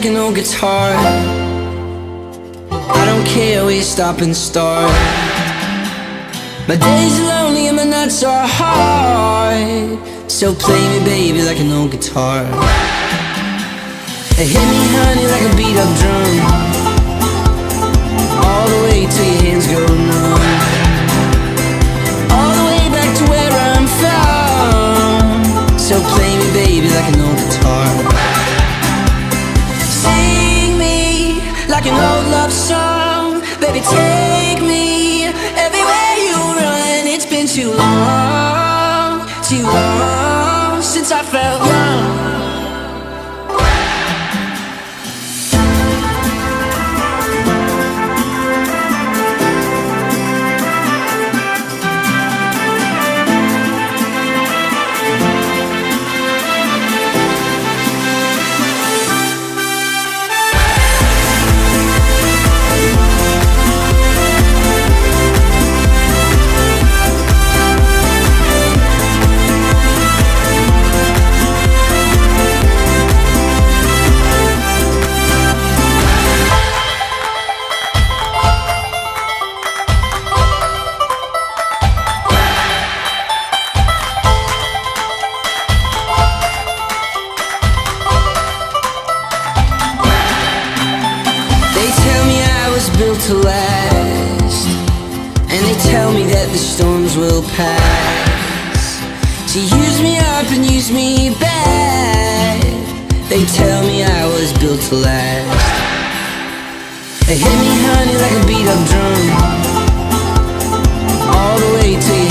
an old guitar. I don't care where you stop and start. My days are lonely and my nights are hard. So play me, baby, like an old guitar. Hit me, honey, like a beat up drum. All the way till your hands go numb. All the way back to where I'm from. So play me, baby, like an old guitar. Sing me like an old love song. Baby, take me everywhere you run. It's been too long since I felt young. Built to last, and they tell me that the storms will pass. To use me up and use me back. They tell me I was built to last. They hit me, honey, like a beat up drum. All the way to